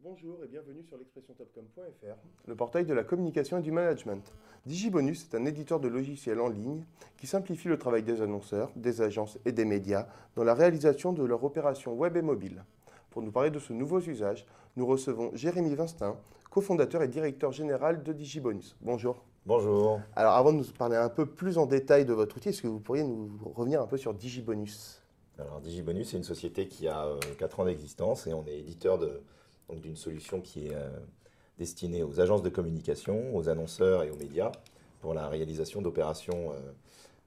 Bonjour et bienvenue sur l'expressiontopcom.fr, le portail de la communication et du management. Digibonus est un éditeur de logiciels en ligne qui simplifie le travail des annonceurs, des agences et des médias dans la réalisation de leurs opérations web et mobile. Pour nous parler de ce nouveau usage, nous recevons Jérémy Vinstin, cofondateur et directeur général de Digibonus. Bonjour. Bonjour. Alors avant de nous parler un peu plus en détail de votre outil, est-ce que vous pourriez nous revenir un peu sur Digibonus ? Alors Digibonus, c'est une société qui a 4 ans d'existence et on est éditeur d'une solution qui est destinée aux agences de communication, aux annonceurs et aux médias pour la réalisation d'opérations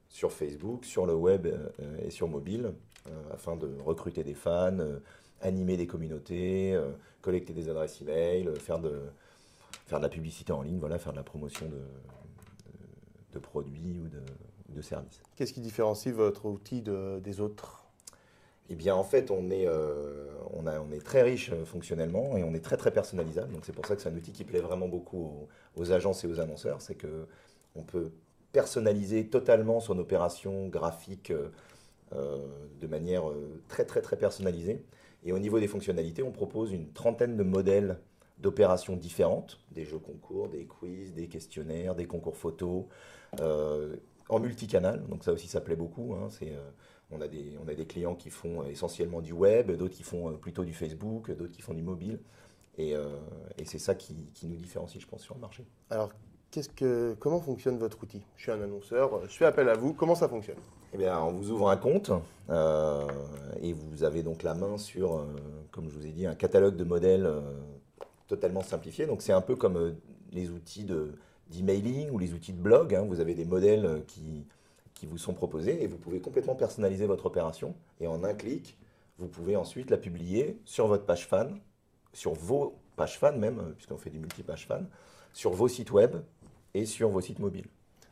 sur Facebook, sur le web et sur mobile afin de recruter des fans, animer des communautés, collecter des adresses e-mail, faire de la publicité en ligne, voilà, faire de la promotion de produits ou de services. Qu'est-ce qui différencie votre outil des autres ? Eh bien, en fait, on est très riche fonctionnellement et on est très très personnalisable. Donc, c'est pour ça que c'est un outil qui plaît vraiment beaucoup aux agences et aux annonceurs. C'est qu'on peut personnaliser totalement son opération graphique de manière très très très personnalisée. Et au niveau des fonctionnalités, on propose une trentaine de modèles d'opérations différentes, des jeux concours, des quiz, des questionnaires, des concours photos, en multicanal. Donc, ça aussi, ça plaît beaucoup, hein. On a des clients qui font essentiellement du web, d'autres qui font plutôt du Facebook, d'autres qui font du mobile. Et c'est ça qui nous différencie, je pense, sur le marché. Alors, comment fonctionne votre outil ? Je suis un annonceur, je fais appel à vous, comment ça fonctionne ? Eh bien, on vous ouvre un compte et vous avez donc la main sur, comme je vous ai dit, un catalogue de modèles totalement simplifié. Donc, c'est un peu comme les outils d'emailing ou les outils de blog, hein. Vous avez des modèles qui vous sont proposés et vous pouvez complètement personnaliser votre opération. Et en un clic, vous pouvez ensuite la publier sur votre page fan, sur vos pages fan même, puisqu'on fait du multi-page fan, sur vos sites web et sur vos sites mobiles.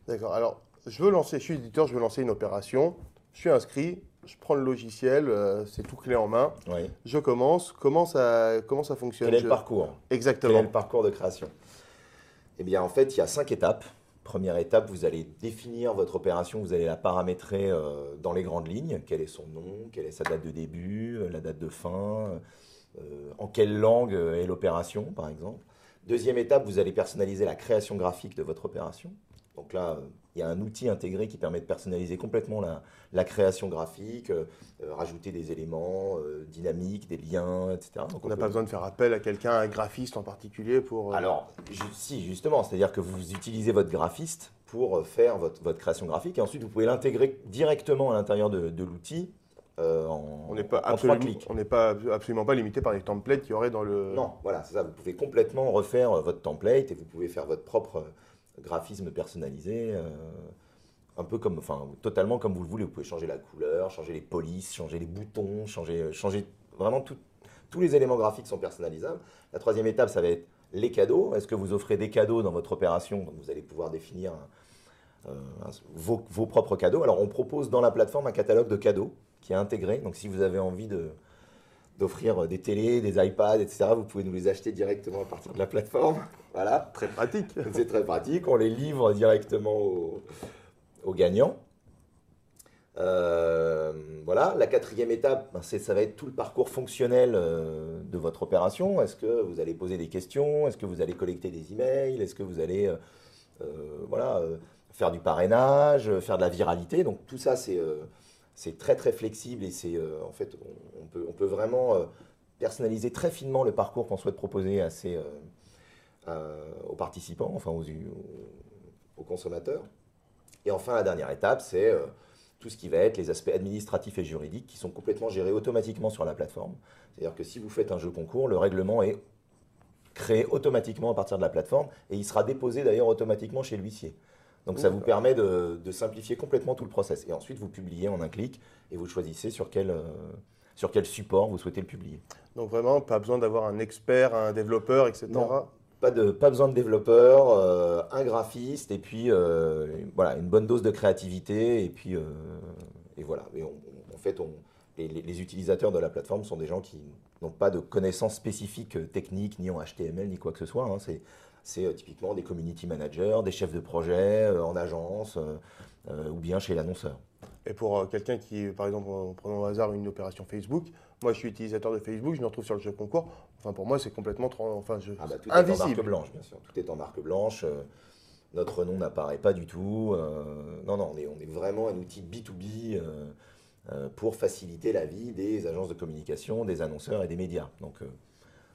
D'accord. Alors, je suis éditeur, je veux lancer une opération, je suis inscrit, je prends le logiciel, c'est tout clé en main, Oui. je commence, comment ça fonctionne ? Quel est le parcours ? Exactement. Quel est le parcours de création ? Eh bien, en fait, il y a 5 étapes. Première étape, vous allez définir votre opération, vous allez la paramétrer dans les grandes lignes. Quel est son nom, quelle est sa date de début, la date de fin, en quelle langue est l'opération, par exemple. Deuxième étape, vous allez personnaliser la création graphique de votre opération. Donc là, il y a un outil intégré qui permet de personnaliser complètement la création graphique, rajouter des éléments dynamiques, des liens, etc. Donc on n'a pas besoin de faire appel à quelqu'un, un graphiste en particulier pour… Alors, si, justement, c'est-à-dire que vous utilisez votre graphiste pour faire votre création graphique et ensuite vous pouvez l'intégrer directement à l'intérieur de l'outil on n'est pas en 3 clics. On n'est pas absolument pas limité par les templates qu'il y aurait dans le… Non, voilà, c'est ça. Vous pouvez complètement refaire votre template et vous pouvez faire votre propre graphisme personnalisé, un peu comme, enfin, totalement comme vous le voulez. Vous pouvez changer la couleur, changer les polices, changer les boutons, changer vraiment tous les éléments graphiques sont personnalisables. La troisième étape, ça va être les cadeaux. Est-ce que vous offrez des cadeaux dans votre opération ? Donc vous allez pouvoir définir vos propres cadeaux. Alors on propose dans la plateforme un catalogue de cadeaux qui est intégré. Donc si vous avez envie d'offrir des télés, des iPads, etc., vous pouvez nous les acheter directement à partir de la plateforme. Voilà. Très pratique. C'est très pratique. On les livre directement aux gagnants. Voilà. La quatrième étape, ça va être tout le parcours fonctionnel de votre opération. Est-ce que vous allez poser des questions ? Est-ce que vous allez collecter des emails ? Est-ce que vous allez faire du parrainage, faire de la viralité ? Donc tout ça, c'est très très flexible et en fait, on peut vraiment personnaliser très finement le parcours qu'on souhaite proposer aux participants, enfin aux consommateurs. Et enfin, la dernière étape, c'est tout ce qui va être les aspects administratifs et juridiques qui sont complètement gérés automatiquement sur la plateforme. C'est-à-dire que si vous faites un jeu concours, le règlement est créé automatiquement à partir de la plateforme et il sera déposé d'ailleurs automatiquement chez l'huissier. Donc ça vous permet de simplifier complètement tout le process. Et ensuite, vous publiez en un clic et vous choisissez sur quel support vous souhaitez le publier. Donc vraiment, pas besoin d'avoir un expert, un développeur, etc. Non. Pas besoin de développeur, un graphiste et puis voilà, une bonne dose de créativité et voilà. Et en fait, les utilisateurs de la plateforme sont des gens qui n'ont pas de connaissances spécifiques techniques ni en HTML ni quoi que ce soit, hein. C'est typiquement des community managers, des chefs de projet en agence ou bien chez l'annonceur. Et pour quelqu'un qui, par exemple, en prenant au hasard une opération Facebook, moi je suis utilisateur de Facebook, je me retrouve sur le jeu concours, Enfin, pour moi, c'est complètement tout invisible. est en marque blanche, bien sûr. Tout est en marque blanche. Notre nom n'apparaît pas du tout. Non, on est vraiment un outil B2B pour faciliter la vie des agences de communication, des annonceurs et des médias. Donc,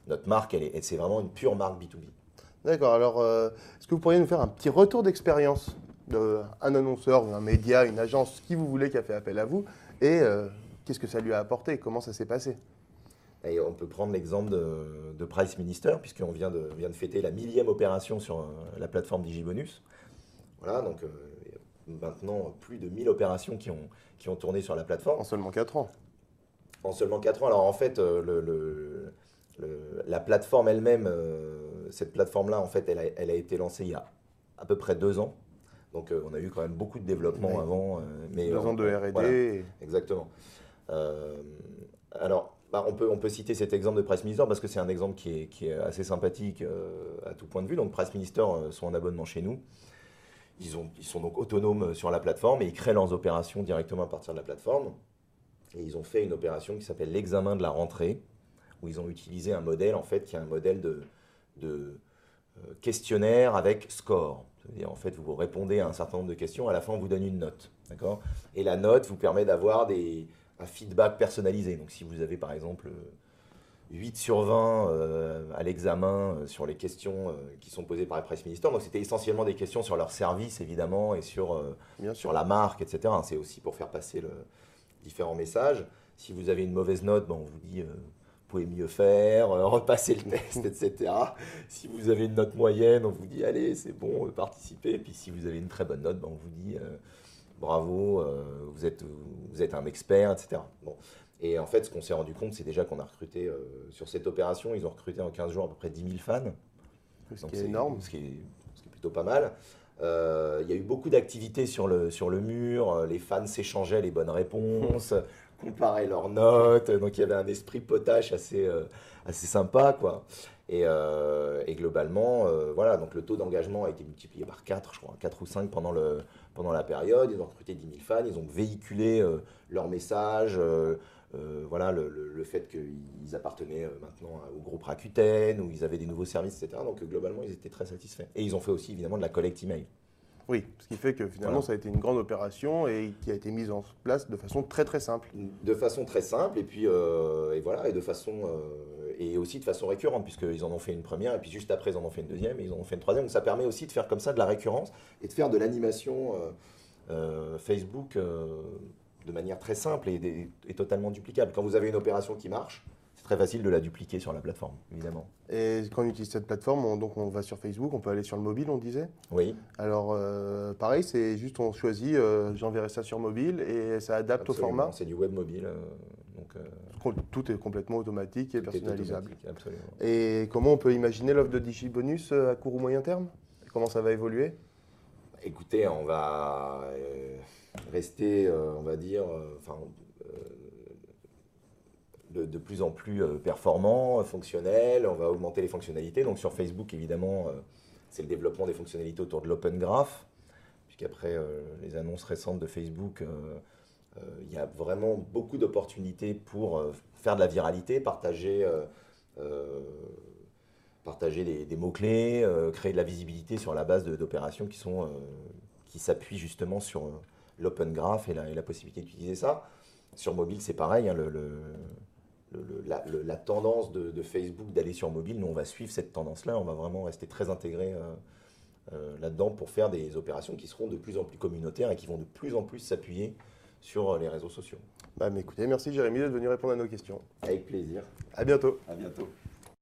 notre marque, c'est vraiment une pure marque B2B. D'accord. Alors, est-ce que vous pourriez nous faire un petit retour d'expérience d'un annonceur ou un média, une agence, qui vous voulez, qui a fait appel à vous, et qu'est-ce que ça lui a apporté? Comment ça s'est passé? Et on peut prendre l'exemple de Price Minister, puisqu'on vient de fêter la 1000e opération sur la plateforme DigiBonus. Voilà, donc il y a maintenant plus de 1000 opérations qui ont tourné sur la plateforme. En seulement 4 ans. En seulement 4 ans. Alors en fait, la plateforme elle-même, cette plateforme-là, en fait, elle a été lancée il y a à peu près 2 ans. Donc on a eu quand même beaucoup de développement avant. 2 ans de R&D. Voilà, exactement. Alors, on peut citer cet exemple de Price Minister parce que c'est un exemple qui est assez sympathique à tout point de vue. Donc Price Minister sont en abonnement chez nous. Ils sont donc autonomes sur la plateforme et ils créent leurs opérations directement à partir de la plateforme. Et ils ont fait une opération qui s'appelle l'examen de la rentrée, où ils ont utilisé un modèle en fait qui est un modèle de questionnaire avec score. C'est-à-dire, en fait, vous répondez à un certain nombre de questions, à la fin, on vous donne une note. D'accord ? Et la note vous permet d'avoir un feedback personnalisé. Donc, si vous avez, par exemple, 8 sur 20 à l'examen sur les questions qui sont posées par les Price Minister, donc c'était essentiellement des questions sur leur service, évidemment, et sur la marque, etc. C'est aussi pour faire passer différents messages. Si vous avez une mauvaise note, on vous dit... vous pouvez mieux faire, repasser le test, etc. Si vous avez une note moyenne, on vous dit allez, c'est bon, participez. Et puis si vous avez une très bonne note, on vous dit bravo, vous êtes un expert, etc. Bon. Et en fait, ce qu'on s'est rendu compte, c'est déjà qu'on a recruté sur cette opération, ils ont recruté en 15 jours à peu près 10 000 fans. Ce qui est énorme. Ce qui est plutôt pas mal. Il y a eu beaucoup d'activités sur le mur, les fans s'échangeaient les bonnes réponses. Comparer leurs notes, donc il y avait un esprit potache assez sympa, quoi. Et globalement, voilà, donc le taux d'engagement a été multiplié par 4, je crois, 4 ou 5 pendant la période. Ils ont recruté 10 000 fans, ils ont véhiculé leur message, voilà, le fait qu'ils appartenaient maintenant au groupe Rakuten, où ils avaient des nouveaux services, etc. Donc globalement, ils étaient très satisfaits. Et ils ont fait aussi évidemment de la collecte email. Oui, ce qui fait que finalement, ça a été une grande opération et qui a été mise en place de façon très très simple. De façon très simple et puis et voilà, et aussi de façon récurrente, puisqu'ils en ont fait une première et puis juste après ils en ont fait une deuxième et ils en ont fait une troisième. Donc ça permet aussi de faire comme ça de la récurrence et de faire de l'animation Facebook de manière très simple et totalement duplicable. Quand vous avez une opération qui marche, c'est très facile de la dupliquer sur la plateforme, évidemment. Et quand on utilise cette plateforme, on va sur Facebook, on peut aller sur le mobile, on disait. Oui. Alors, pareil, c'est juste on choisit, j'enverrai ça sur mobile et ça adapte Absolument. au format. C'est du web mobile. Tout est complètement automatique et personnalisable. Absolument. Et comment on peut imaginer l'offre de DigiBonus à court ou moyen terme? Comment ça va évoluer? Écoutez, on va rester, on va dire, de plus en plus performant, fonctionnel, on va augmenter les fonctionnalités. Donc sur Facebook, évidemment, c'est le développement des fonctionnalités autour de l'Open Graph, puisqu'après les annonces récentes de Facebook, il y a vraiment beaucoup d'opportunités pour faire de la viralité, partager des mots-clés, créer de la visibilité sur la base d'opérations qui s'appuient justement sur l'Open Graph et la possibilité d'utiliser ça. Sur mobile, c'est pareil, hein, la tendance de Facebook d'aller sur mobile, nous on va suivre cette tendance-là, on va vraiment rester très intégré là-dedans pour faire des opérations qui seront de plus en plus communautaires et qui vont de plus en plus s'appuyer sur les réseaux sociaux. Mais écoutez, merci Jérémy d'être venu répondre à nos questions. Avec plaisir. À bientôt. À bientôt.